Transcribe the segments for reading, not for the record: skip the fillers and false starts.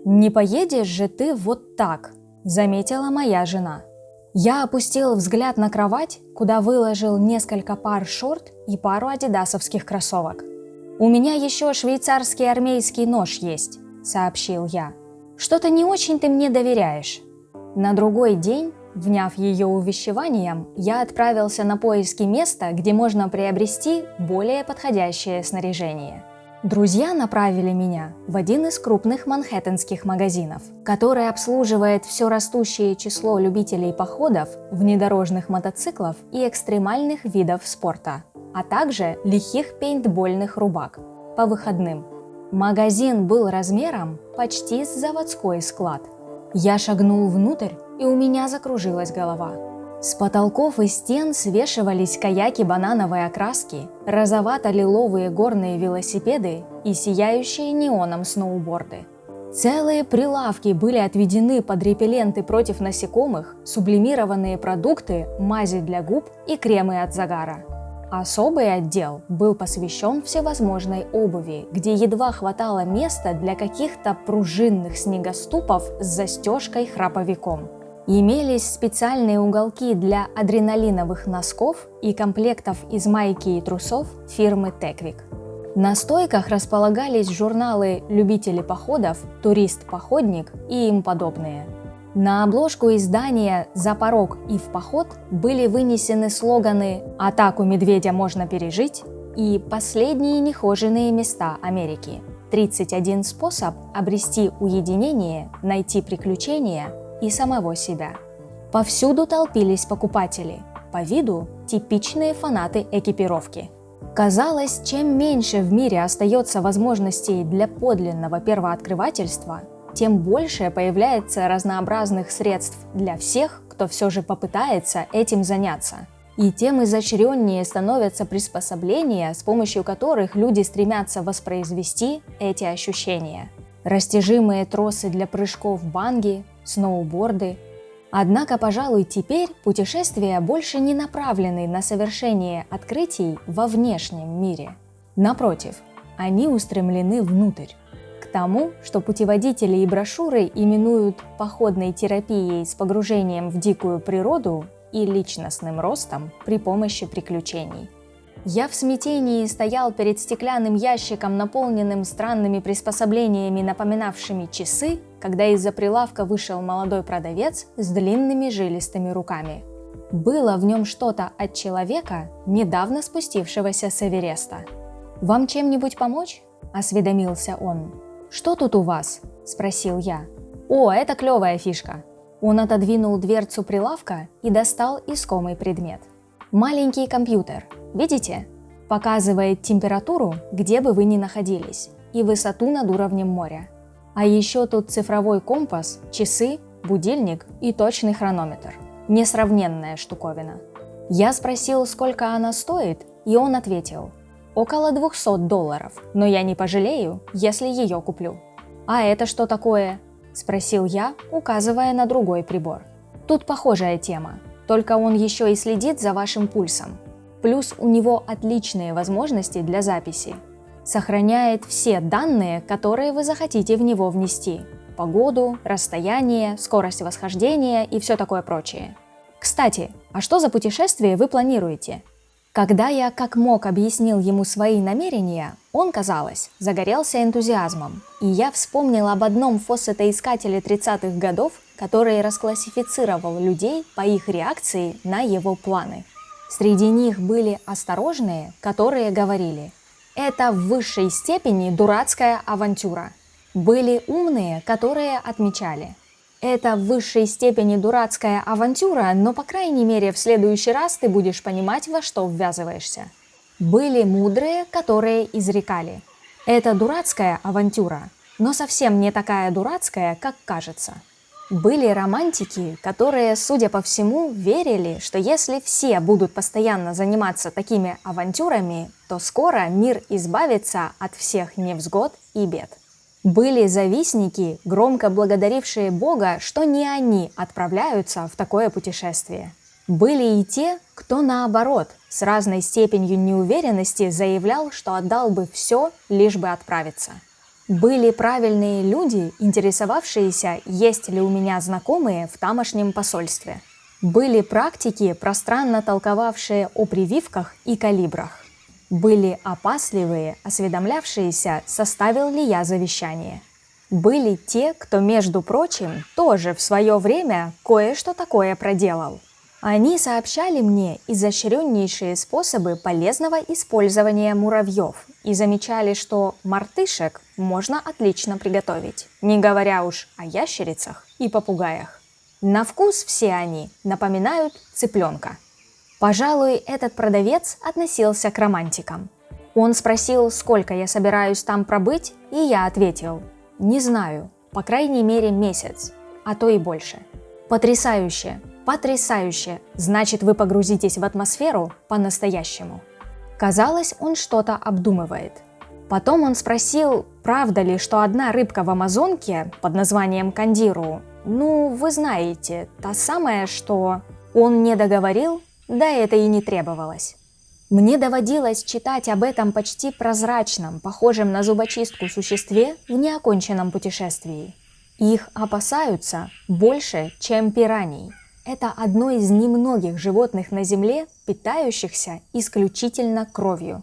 «Не поедешь же ты вот так», – заметила моя жена. Я опустил взгляд на кровать, куда выложил несколько пар шорт и пару адидасовских кроссовок. «У меня еще швейцарский армейский нож есть», – сообщил я. «Что-то не очень ты мне доверяешь». На другой день, вняв ее увещеванием, я отправился на поиски места, где можно приобрести более подходящее снаряжение. Друзья направили меня в один из крупных манхэттенских магазинов, который обслуживает все растущее число любителей походов, внедорожных мотоциклов и экстремальных видов спорта, а также лихих пейнтбольных рубак по выходным. Магазин был размером почти с заводской склад. Я шагнул внутрь, и у меня закружилась голова. С потолков и стен свешивались каяки банановой окраски, розовато-лиловые горные велосипеды и сияющие неоном сноуборды. Целые прилавки были отведены под репелленты против насекомых, сублимированные продукты, мази для губ и кремы от загара. Особый отдел был посвящен всевозможной обуви, где едва хватало места для каких-то пружинных снегоступов с застежкой-храповиком. Имелись специальные уголки для адреналиновых носков и комплектов из майки и трусов фирмы Теквик. На стойках располагались журналы «Любители походов», «Турист-походник» и им подобные. На обложку издания «За порог и в поход» были вынесены слоганы «Атаку медведя можно пережить» и «Последние нехоженные места Америки», «31 способ обрести уединение, найти приключения» и самого себя. Повсюду толпились покупатели, по виду типичные фанаты экипировки. Казалось, чем меньше в мире остается возможностей для подлинного первооткрывательства, тем больше появляется разнообразных средств для всех, кто все же попытается этим заняться. И тем изощреннее становятся приспособления, с помощью которых люди стремятся воспроизвести эти ощущения. Растяжимые тросы для прыжков банги, сноуборды. Однако, пожалуй, теперь путешествия больше не направлены на совершение открытий во внешнем мире. Напротив, они устремлены внутрь, к тому, что путеводители и брошюры именуют походной терапией с погружением в дикую природу и личностным ростом при помощи приключений. Я в смятении стоял перед стеклянным ящиком, наполненным странными приспособлениями, напоминавшими часы, когда из-за прилавка вышел молодой продавец с длинными жилистыми руками. Было в нем что-то от человека, недавно спустившегося с Эвереста. «Вам чем-нибудь помочь?» – осведомился он. «Что тут у вас?» – спросил я. «О, это клевая фишка!» Он отодвинул дверцу прилавка и достал искомый предмет. Маленький компьютер. Видите? Показывает температуру, где бы вы ни находились, и высоту над уровнем моря. А еще тут цифровой компас, часы, будильник и точный хронометр. Несравненная штуковина. Я спросил, сколько она стоит, и он ответил: около $200, но я не пожалею, если ее куплю. «А это что такое?» – спросил я, указывая на другой прибор. «Тут похожая тема, только он еще и следит за вашим пульсом. Плюс у него отличные возможности для записи. Сохраняет все данные, которые вы захотите в него внести. Погоду, расстояние, скорость восхождения и все такое прочее. Кстати, а что за путешествие вы планируете?» Когда я как мог объяснил ему свои намерения, он, казалось, загорелся энтузиазмом, и я вспомнил об одном Фосетта-искателе 30-х годов, который расклассифицировал людей по их реакции на его планы. Среди них были осторожные, которые говорили: «Это в высшей степени дурацкая авантюра». Были умные, которые отмечали: «Это в высшей степени дурацкая авантюра, но, по крайней мере, в следующий раз ты будешь понимать, во что ввязываешься». Были мудрые, которые изрекали: «Это дурацкая авантюра, но совсем не такая дурацкая, как кажется». Были романтики, которые, судя по всему, верили, что если все будут постоянно заниматься такими авантюрами, то скоро мир избавится от всех невзгод и бед. Были завистники, громко благодарившие Бога, что не они отправляются в такое путешествие. Были и те, кто наоборот, с разной степенью неуверенности заявлял, что отдал бы все, лишь бы отправиться. Были правильные люди, интересовавшиеся, есть ли у меня знакомые в тамошнем посольстве. Были практики, пространно толковавшие о прививках и калибрах. Были опасливые, осведомлявшиеся, составил ли я завещание. Были те, кто, между прочим, тоже в свое время кое-что такое проделал. Они сообщали мне изощреннейшие способы полезного использования муравьев и замечали, что мартышек можно отлично приготовить, не говоря уж о ящерицах и попугаях. На вкус все они напоминают цыпленка. Пожалуй, этот продавец относился к романтикам. Он спросил, сколько я собираюсь там пробыть, и я ответил: не знаю, по крайней мере месяц, а то и больше. Потрясающе, потрясающе, значит, вы погрузитесь в атмосферу по-настоящему. Казалось, он что-то обдумывает. Потом он спросил, правда ли, что одна рыбка в Амазонке под названием кандиру, вы знаете, та самая, что... Он не договорил, да это и не требовалось. Мне доводилось читать об этом почти прозрачном, похожем на зубочистку существе в неоконченном путешествии. Их опасаются больше, чем пираний. Это одно из немногих животных на Земле, питающихся исключительно кровью.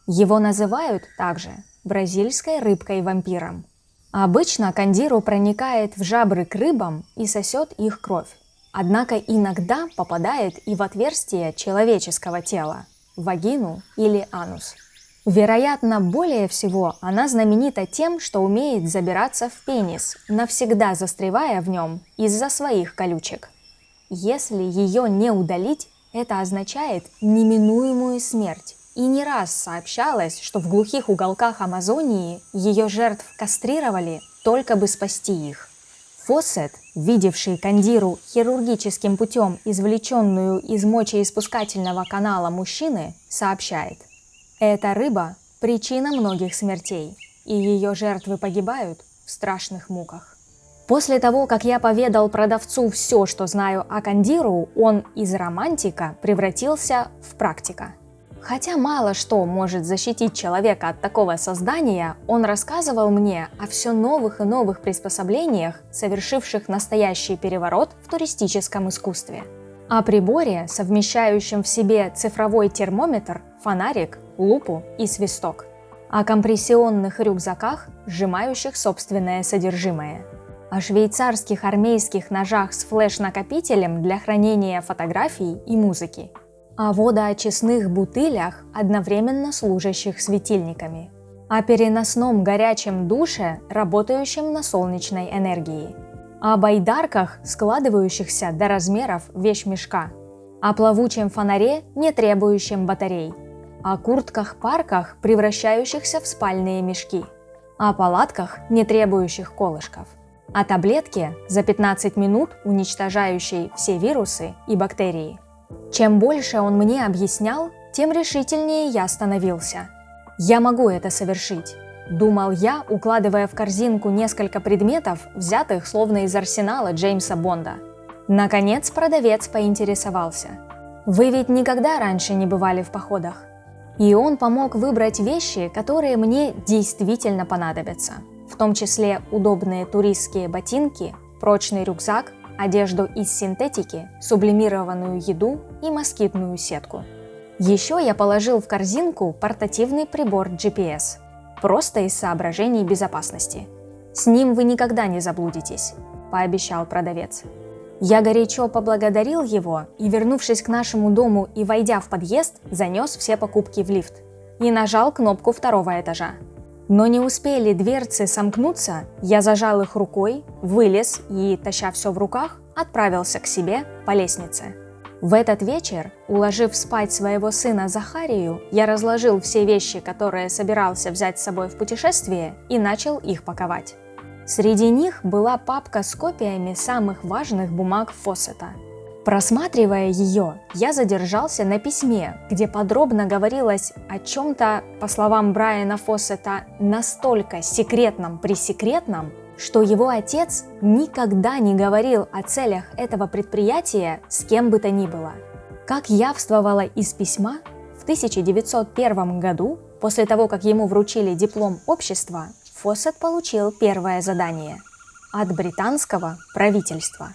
Его называют также бразильской рыбкой-вампиром. Обычно кандиру проникает в жабры к рыбам и сосет их кровь. Однако иногда попадает и в отверстие человеческого тела, вагину или анус. Вероятно, более всего она знаменита тем, что умеет забираться в пенис, навсегда застревая в нем из-за своих колючек. Если ее не удалить, это означает неминуемую смерть. И не раз сообщалось, что в глухих уголках Амазонии ее жертв кастрировали, только бы спасти их. Фосетт, видевший кандиру хирургическим путем извлеченную из мочеиспускательного канала мужчины, сообщает: «Эта рыба – причина многих смертей, и ее жертвы погибают в страшных муках». После того, как я поведал продавцу все, что знаю о кандиру, он из романтика превратился в практика. Хотя мало что может защитить человека от такого создания, он рассказывал мне о все новых и новых приспособлениях, совершивших настоящий переворот в туристическом искусстве. О приборе, совмещающем в себе цифровой термометр, фонарик, лупу и свисток. О компрессионных рюкзаках, сжимающих собственное содержимое. О швейцарских армейских ножах с флеш-накопителем для хранения фотографий и музыки. О водоочистных бутылях, одновременно служащих светильниками. О переносном горячем душе, работающем на солнечной энергии. О байдарках, складывающихся до размеров вещмешка. О плавучем фонаре, не требующем батарей. О куртках-парках, превращающихся в спальные мешки. О палатках, не требующих колышков. О таблетке, за 15 минут уничтожающей все вирусы и бактерии. Чем больше он мне объяснял, тем решительнее я становился. «Я могу это совершить», – думал я, укладывая в корзинку несколько предметов, взятых словно из арсенала Джеймса Бонда. Наконец продавец поинтересовался: «Вы ведь никогда раньше не бывали в походах?» И он помог выбрать вещи, которые мне действительно понадобятся, в том числе удобные туристские ботинки, прочный рюкзак, одежду из синтетики, сублимированную еду и москитную сетку. Еще я положил в корзинку портативный прибор GPS, просто из соображений безопасности. «С ним вы никогда не заблудитесь», – пообещал продавец. Я горячо поблагодарил его и, вернувшись к нашему дому и войдя в подъезд, занес все покупки в лифт и нажал кнопку 2-го этажа. Но не успели дверцы сомкнуться, я зажал их рукой, вылез и, таща все в руках, отправился к себе по лестнице. В этот вечер, уложив спать своего сына Захарию, я разложил все вещи, которые собирался взять с собой в путешествие, и начал их паковать. Среди них была папка с копиями самых важных бумаг Фосетта. Просматривая ее, я задержался на письме, где подробно говорилось о чем-то, по словам Брайана Фосетта, настолько секретном-пресекретном, что его отец никогда не говорил о целях этого предприятия с кем бы то ни было. Как явствовало из письма, в 1901 году, после того, как ему вручили диплом общества, Фосетт получил первое задание от британского правительства.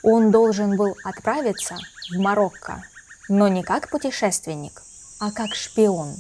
Он должен был отправиться в Марокко, но не как путешественник, а как шпион.